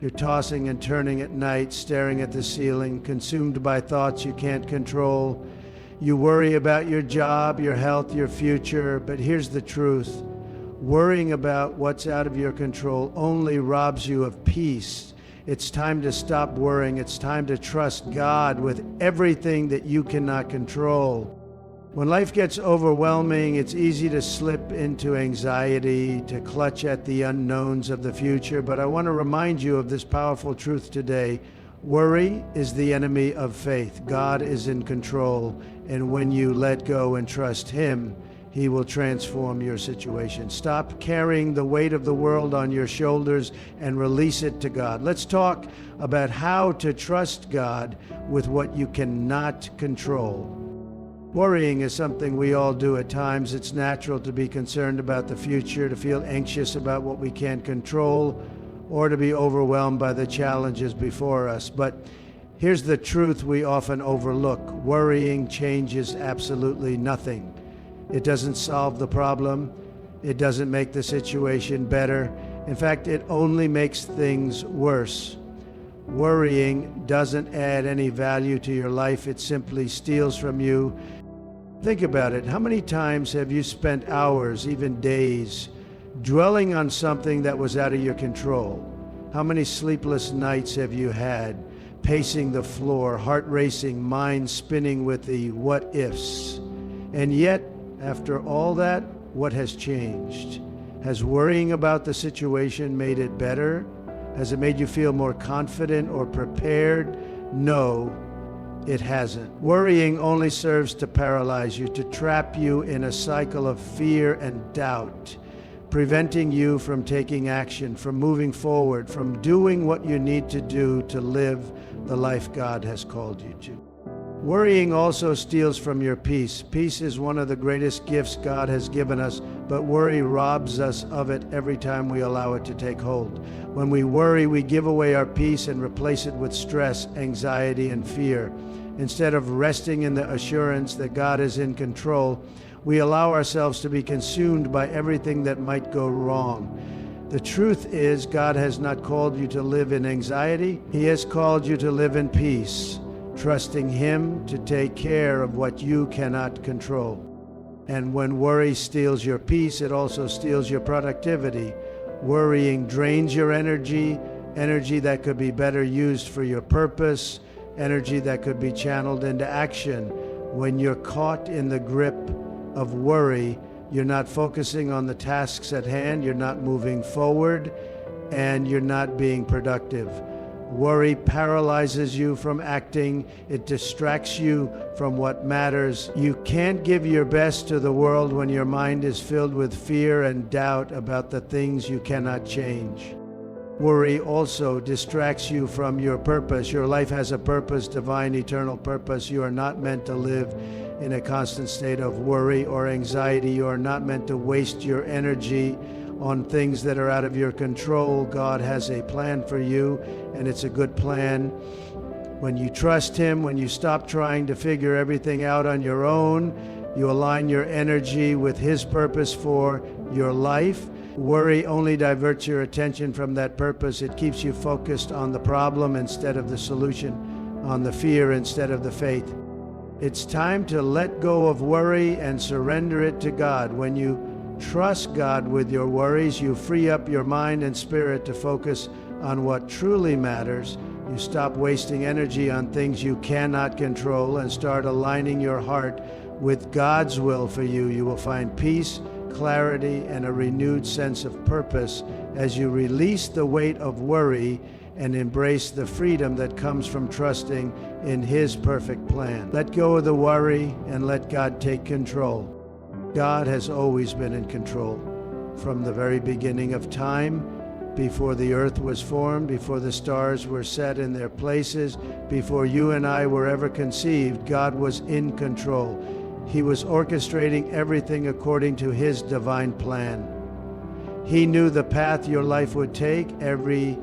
You're tossing and turning at night, staring at the ceiling, consumed by thoughts you can't control. You worry about your job, your health, your future, but here's the truth. Worrying about what's out of your control only robs you of peace. It's time to stop worrying. It's time to trust God with everything that you cannot control. When life gets overwhelming, it's easy to slip into anxiety, to clutch at the unknowns of the future. But I want to remind you of this powerful truth today. Worry is the enemy of faith. God is in control. And when you let go and trust Him, He will transform your situation. Stop carrying the weight of the world on your shoulders and release it to God. Let's talk about how to trust God with what you cannot control. Worrying is something we all do at times. It's natural to be concerned about the future, to feel anxious about what we can't control, or to be overwhelmed by the challenges before us. But here's the truth we often overlook. Worrying changes absolutely nothing. It doesn't solve the problem. It doesn't make the situation better. In fact, it only makes things worse. Worrying doesn't add any value to your life. It simply steals from you. Think about it. How many times have you spent hours, even days, dwelling on something that was out of your control? How many sleepless nights have you had, pacing the floor, heart racing, mind spinning with the what ifs? And yet, after all that, what has changed? Has worrying about the situation made it better? Has it made you feel more confident or prepared? No, it hasn't. Worrying only serves to paralyze you, to trap you in a cycle of fear and doubt, preventing you from taking action, from moving forward, from doing what you need to do to live the life God has called you to. Worrying also steals from your peace. Peace is one of the greatest gifts God has given us, but worry robs us of it every time we allow it to take hold. When we worry, we give away our peace and replace it with stress, anxiety, and fear. Instead of resting in the assurance that God is in control, we allow ourselves to be consumed by everything that might go wrong. The truth is, God has not called you to live in anxiety. He has called you to live in peace, trusting Him to take care of what you cannot control. And when worry steals your peace, it also steals your productivity. Worrying drains your energy that could be better used for your purpose, energy that could be channeled into action. When you're caught in the grip of worry, you're not focusing on the tasks at hand, you're not moving forward, and you're not being productive. Worry paralyzes you from acting. It distracts you from what matters. You can't give your best to the world when your mind is filled with fear and doubt about the things you cannot change. Worry also distracts you from your purpose. Your life has a purpose, divine, eternal purpose. You are not meant to live in a constant state of worry or anxiety. You are not meant to waste your energy on things that are out of your control. God has a plan for you, and it's a good plan. When you trust Him, when you stop trying to figure everything out on your own, you align your energy with His purpose for your life. Worry only diverts your attention from that purpose. It keeps you focused on the problem instead of the solution, on the fear instead of the faith. It's time to let go of worry and surrender it to God. When you trust God with your worries, you free up your mind and spirit to focus on what truly matters. You stop wasting energy on things you cannot control and start aligning your heart with God's will for you. You will find peace, clarity, and a renewed sense of purpose as you release the weight of worry and embrace the freedom that comes from trusting in His perfect plan. Let go of the worry and let God take control. God has always been in control. From the very beginning of time, before the earth was formed, before the stars were set in their places, before you and I were ever conceived, God was in control. He was orchestrating everything according to His divine plan. He knew the path your life would take, every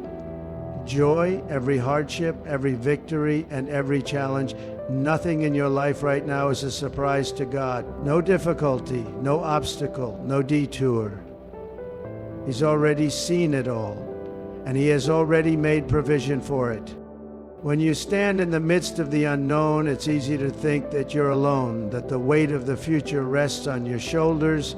joy, every hardship, every victory, and every challenge. Nothing in your life right now is a surprise to God. No difficulty, no obstacle, no detour. He's already seen it all. and He has already made provision for it. When you stand in the midst of the unknown, it's easy to think that you're alone, that the weight of the future rests on your shoulders.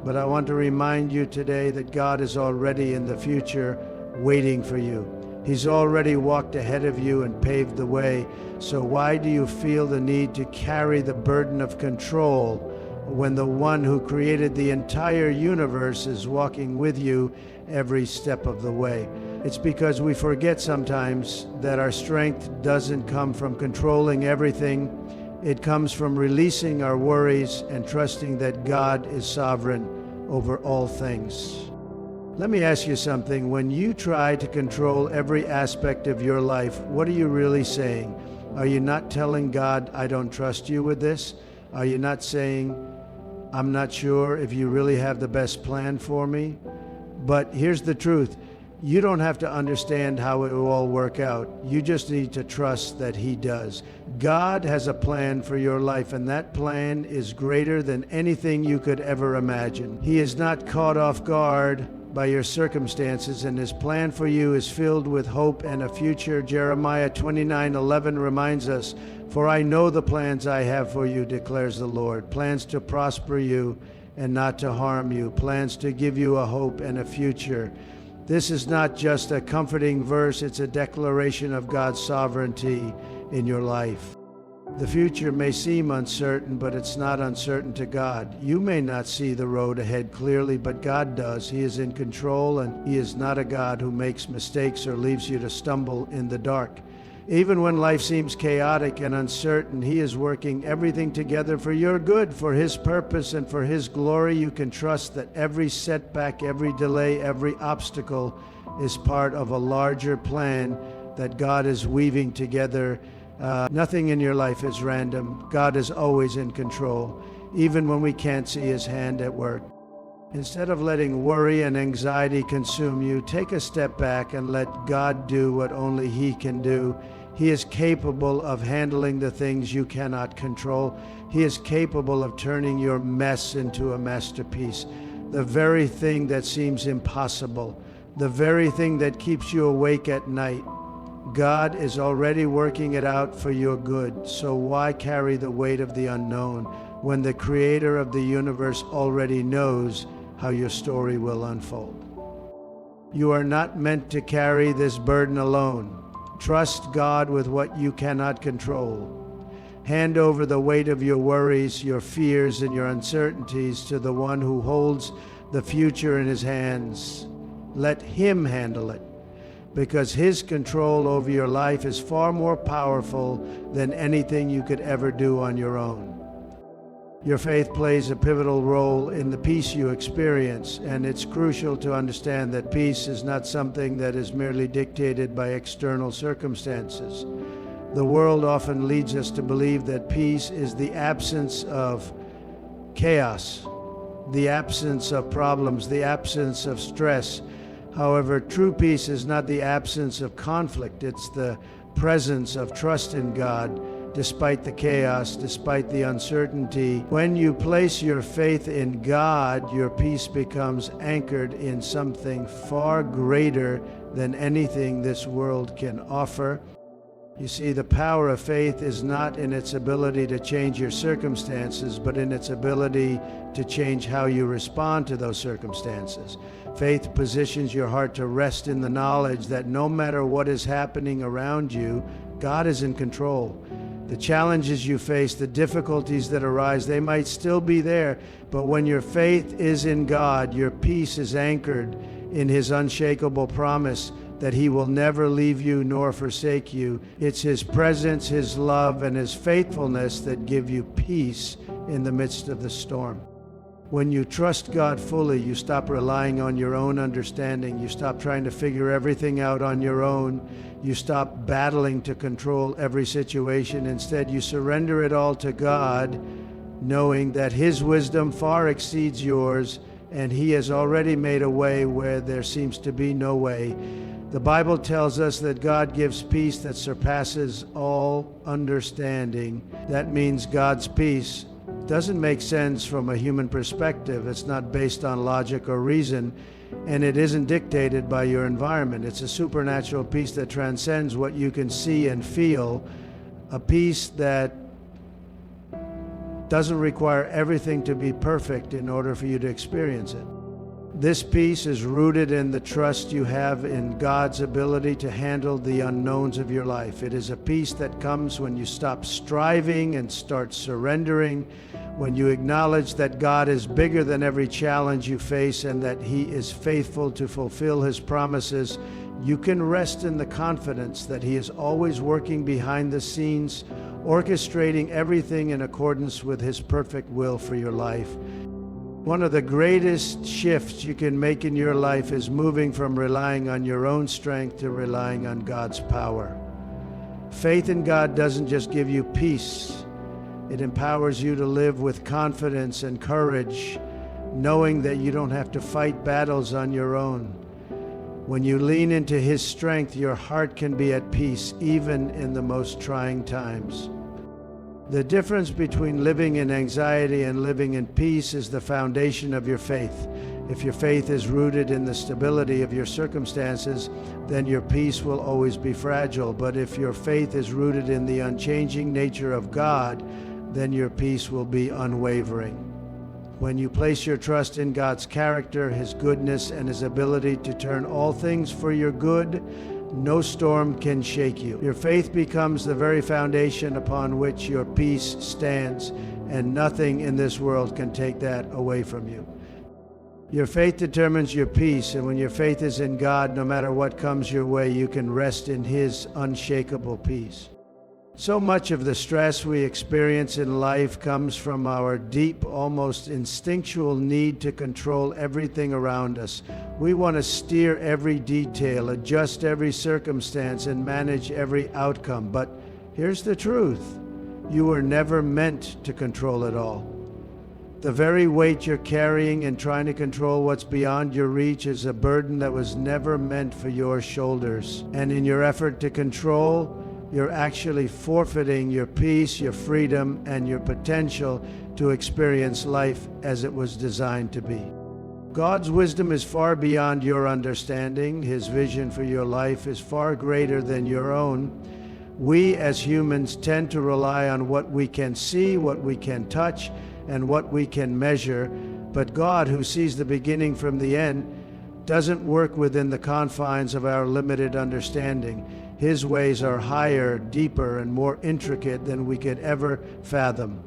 But I want to remind you today that God is already in the future, waiting for you. He's already walked ahead of you and paved the way. So why do you feel the need to carry the burden of control when the one who created the entire universe is walking with you every step of the way? It's because we forget sometimes that our strength doesn't come from controlling everything. It comes from releasing our worries and trusting that God is sovereign over all things. Let me ask you something. When you try to control every aspect of your life, what are you really saying? Are you not telling God, I don't trust you with this? Are you not saying, I'm not sure if you really have the best plan for me? But here's the truth. You don't have to understand how it will all work out. You just need to trust that He does. God has a plan for your life, and that plan is greater than anything you could ever imagine. He is not caught off guard by your circumstances, and His plan for you is filled with hope and a future. Jeremiah 29:11 reminds us, "For I know the plans I have for you, declares the Lord, plans to prosper you and not to harm you, plans to give you a hope and a future." This is not just a comforting verse, it's a declaration of God's sovereignty in your life. The future may seem uncertain, but it's not uncertain to God. You may not see the road ahead clearly, but God does. He is in control, and He is not a God who makes mistakes or leaves you to stumble in the dark. Even when life seems chaotic and uncertain, He is working everything together for your good, for His purpose and for His glory. You can trust that every setback, every delay, every obstacle is part of a larger plan that God is weaving together. Nothing in your life is random. God is always in control, even when we can't see His hand at work. Instead of letting worry and anxiety consume you, take a step back and let God do what only He can do. He is capable of handling the things you cannot control. He is capable of turning your mess into a masterpiece. The very thing that seems impossible, the very thing that keeps you awake at night, God is already working it out for your good. So why carry the weight of the unknown when the Creator of the universe already knows how your story will unfold? You are not meant to carry this burden alone. Trust God with what you cannot control. Hand over the weight of your worries, your fears, and your uncertainties to the one who holds the future in His hands. Let Him handle it, because His control over your life is far more powerful than anything you could ever do on your own. Your faith plays a pivotal role in the peace you experience, and it's crucial to understand that peace is not something that is merely dictated by external circumstances. The world often leads us to believe that peace is the absence of chaos, the absence of problems, the absence of stress. However, true peace is not the absence of conflict, it's the presence of trust in God. Despite the chaos, despite the uncertainty, when you place your faith in God, your peace becomes anchored in something far greater than anything this world can offer. You see, the power of faith is not in its ability to change your circumstances, but in its ability to change how you respond to those circumstances. Faith positions your heart to rest in the knowledge that no matter what is happening around you, God is in control. The challenges you face, the difficulties that arise, they might still be there, but when your faith is in God, your peace is anchored in His unshakable promise that He will never leave you nor forsake you. It's His presence, His love, and His faithfulness that give you peace in the midst of the storm. When you trust God fully, you stop relying on your own understanding. You stop trying to figure everything out on your own. You stop battling to control every situation. Instead, you surrender it all to God, knowing that His wisdom far exceeds yours, and He has already made a way where there seems to be no way. The Bible tells us that God gives peace that surpasses all understanding. That means God's peace doesn't make sense from a human perspective. It's not based on logic or reason, and it isn't dictated by your environment. It's a supernatural peace that transcends what you can see and feel, a peace that doesn't require everything to be perfect in order for you to experience it. This peace is rooted in the trust you have in God's ability to handle the unknowns of your life. It is a peace that comes when you stop striving and start surrendering, when you acknowledge that God is bigger than every challenge you face and that He is faithful to fulfill His promises. You can rest in the confidence that He is always working behind the scenes, orchestrating everything in accordance with His perfect will for your life. One of the greatest shifts you can make in your life is moving from relying on your own strength to relying on God's power. Faith in God doesn't just give you peace. It empowers you to live with confidence and courage, knowing that you don't have to fight battles on your own. When you lean into His strength, your heart can be at peace, even in the most trying times. The difference between living in anxiety and living in peace is the foundation of your faith. If your faith is rooted in the stability of your circumstances, then your peace will always be fragile. But if your faith is rooted in the unchanging nature of God, then your peace will be unwavering. When you place your trust in God's character, His goodness, and His ability to turn all things for your good, no storm can shake you. Your faith becomes the very foundation upon which your peace stands, and nothing in this world can take that away from you. Your faith determines your peace, and when your faith is in God, no matter what comes your way, you can rest in His unshakable peace. So much of the stress we experience in life comes from our deep, almost instinctual need to control everything around us. We want to steer every detail, adjust every circumstance, and manage every outcome. But here's the truth: you were never meant to control it all. The very weight you're carrying in trying to control what's beyond your reach is a burden that was never meant for your shoulders. And in your effort to control, you're actually forfeiting your peace, your freedom, and your potential to experience life as it was designed to be. God's wisdom is far beyond your understanding. His vision for your life is far greater than your own. We as humans tend to rely on what we can see, what we can touch, and what we can measure. But God, who sees the beginning from the end, doesn't work within the confines of our limited understanding. His ways are higher, deeper, and more intricate than we could ever fathom.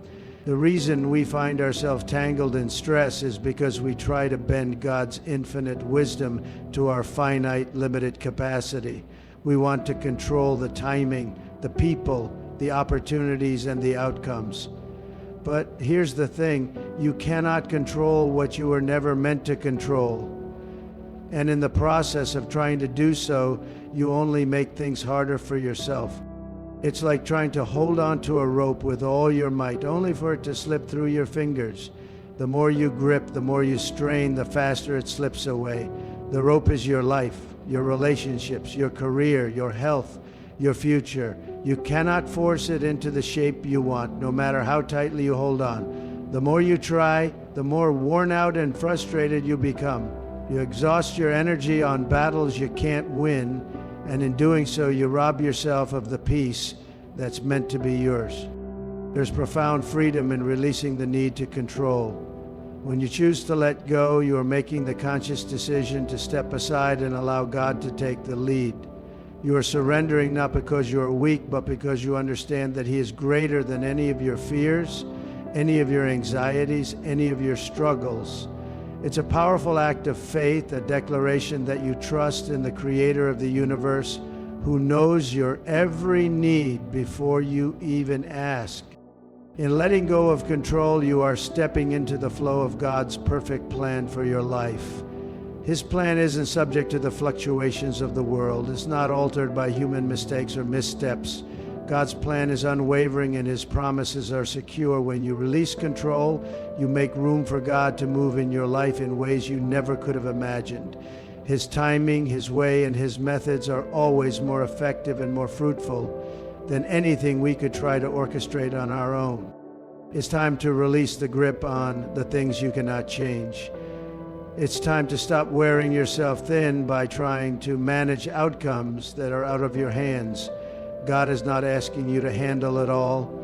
The reason we find ourselves tangled in stress is because we try to bend God's infinite wisdom to our finite, limited capacity. We want to control the timing, the people, the opportunities, and the outcomes. But here's the thing: you cannot control what you were never meant to control. And in the process of trying to do so, you only make things harder for yourself. It's like trying to hold on to a rope with all your might, only for it to slip through your fingers. The more you grip, the more you strain, the faster it slips away. The rope is your life, your relationships, your career, your health, your future. You cannot force it into the shape you want, no matter how tightly you hold on. The more you try, the more worn out and frustrated you become. You exhaust your energy on battles you can't win, and in doing so, you rob yourself of the peace that's meant to be yours. There's profound freedom in releasing the need to control. When you choose to let go, you are making the conscious decision to step aside and allow God to take the lead. You are surrendering not because you are weak, but because you understand that He is greater than any of your fears, any of your anxieties, any of your struggles. It's a powerful act of faith, a declaration that you trust in the Creator of the universe, who knows your every need before you even ask. In letting go of control, you are stepping into the flow of God's perfect plan for your life. His plan isn't subject to the fluctuations of the world. It's not altered by human mistakes or missteps. God's plan is unwavering and His promises are secure. When you release control, you make room for God to move in your life in ways you never could have imagined. His timing, His way, and His methods are always more effective and more fruitful than anything we could try to orchestrate on our own. It's time to release the grip on the things you cannot change. It's time to stop wearing yourself thin by trying to manage outcomes that are out of your hands. God is not asking you to handle it all.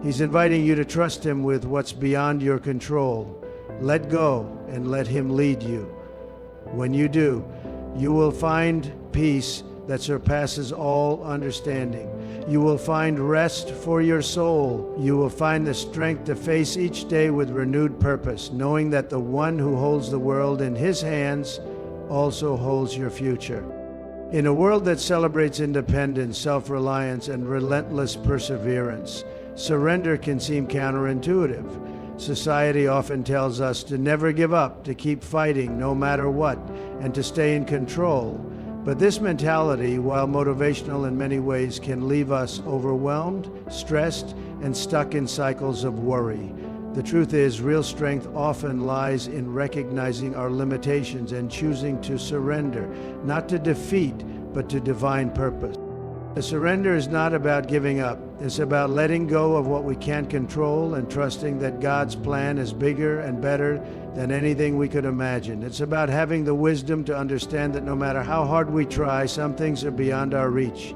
He's inviting you to trust Him with what's beyond your control. Let go and let Him lead you. When you do, you will find peace that surpasses all understanding. You will find rest for your soul. You will find the strength to face each day with renewed purpose, knowing that the one who holds the world in His hands also holds your future. In a world that celebrates independence, self-reliance, and relentless perseverance, surrender can seem counterintuitive. Society often tells us to never give up, to keep fighting no matter what, and to stay in control. But this mentality, while motivational in many ways, can leave us overwhelmed, stressed, and stuck in cycles of worry. The truth is, real strength often lies in recognizing our limitations and choosing to surrender, not to defeat, but to divine purpose. The surrender is not about giving up. It's about letting go of what we can't control and trusting that God's plan is bigger and better than anything we could imagine. It's about having the wisdom to understand that no matter how hard we try, some things are beyond our reach.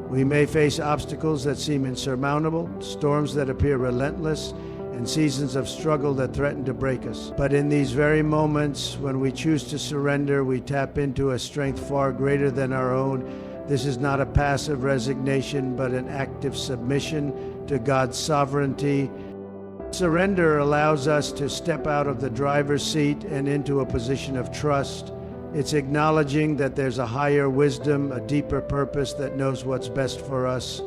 We may face obstacles that seem insurmountable, storms that appear relentless, and seasons of struggle that threaten to break us. But in these very moments, when we choose to surrender, we tap into a strength far greater than our own. This is not a passive resignation, but an active submission to God's sovereignty. Surrender allows us to step out of the driver's seat and into a position of trust. It's acknowledging that there's a higher wisdom, a deeper purpose that knows what's best for us,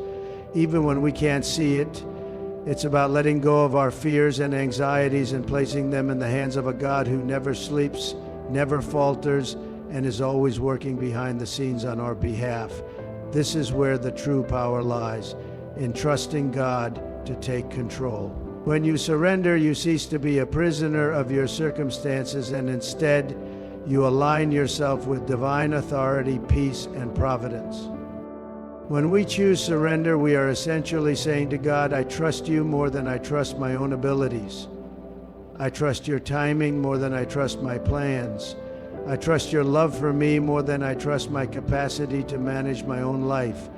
even when we can't see it. It's about letting go of our fears and anxieties and placing them in the hands of a God who never sleeps, never falters, and is always working behind the scenes on our behalf. This is where the true power lies, in trusting God to take control. When you surrender, you cease to be a prisoner of your circumstances, and instead, you align yourself with divine authority, peace, and providence. When we choose surrender, we are essentially saying to God, I trust you more than I trust my own abilities. I trust your timing more than I trust my plans. I trust your love for me more than I trust my capacity to manage my own life.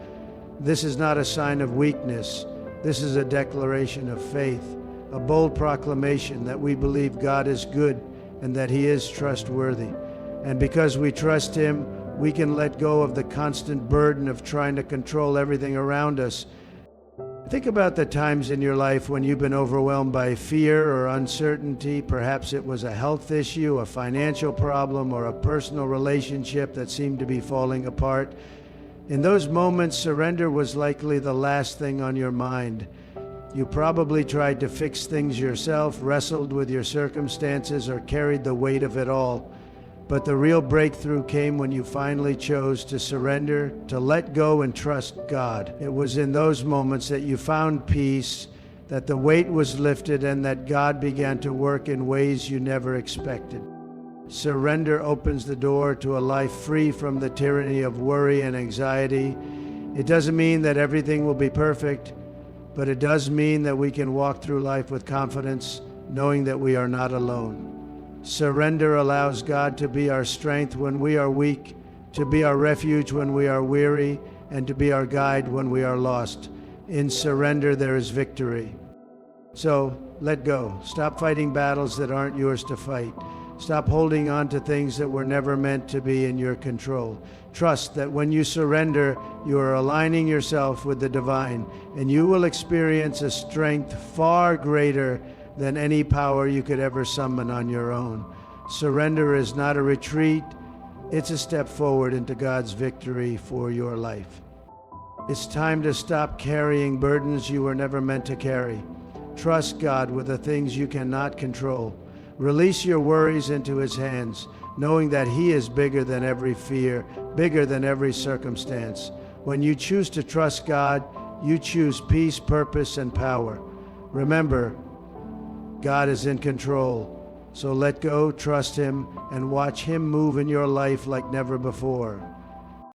This is not a sign of weakness. This is a declaration of faith, a bold proclamation that we believe God is good and that He is trustworthy. And because we trust Him, we can let go of the constant burden of trying to control everything around us. Think about the times in your life when you've been overwhelmed by fear or uncertainty. Perhaps it was a health issue, a financial problem, or a personal relationship that seemed to be falling apart. In those moments, surrender was likely the last thing on your mind. You probably tried to fix things yourself, wrestled with your circumstances, or carried the weight of it all. But the real breakthrough came when you finally chose to surrender, to let go and trust God. It was in those moments that you found peace, that the weight was lifted, and that God began to work in ways you never expected. Surrender opens the door to a life free from the tyranny of worry and anxiety. It doesn't mean that everything will be perfect, but it does mean that we can walk through life with confidence, knowing that we are not alone. Surrender allows God to be our strength when we are weak, to be our refuge when we are weary, and to be our guide when we are lost. In surrender, there is victory. So, let go. Stop fighting battles that aren't yours to fight. Stop holding on to things that were never meant to be in your control. Trust that when you surrender, you are aligning yourself with the divine, and you will experience a strength far greater than any power you could ever summon on your own. Surrender is not a retreat, it's a step forward into God's victory for your life. It's time to stop carrying burdens you were never meant to carry. Trust God with the things you cannot control. Release your worries into His hands, knowing that He is bigger than every fear, bigger than every circumstance. When you choose to trust God, you choose peace, purpose, and power. Remember, God is in control. So let go, trust Him, and watch Him move in your life like never before.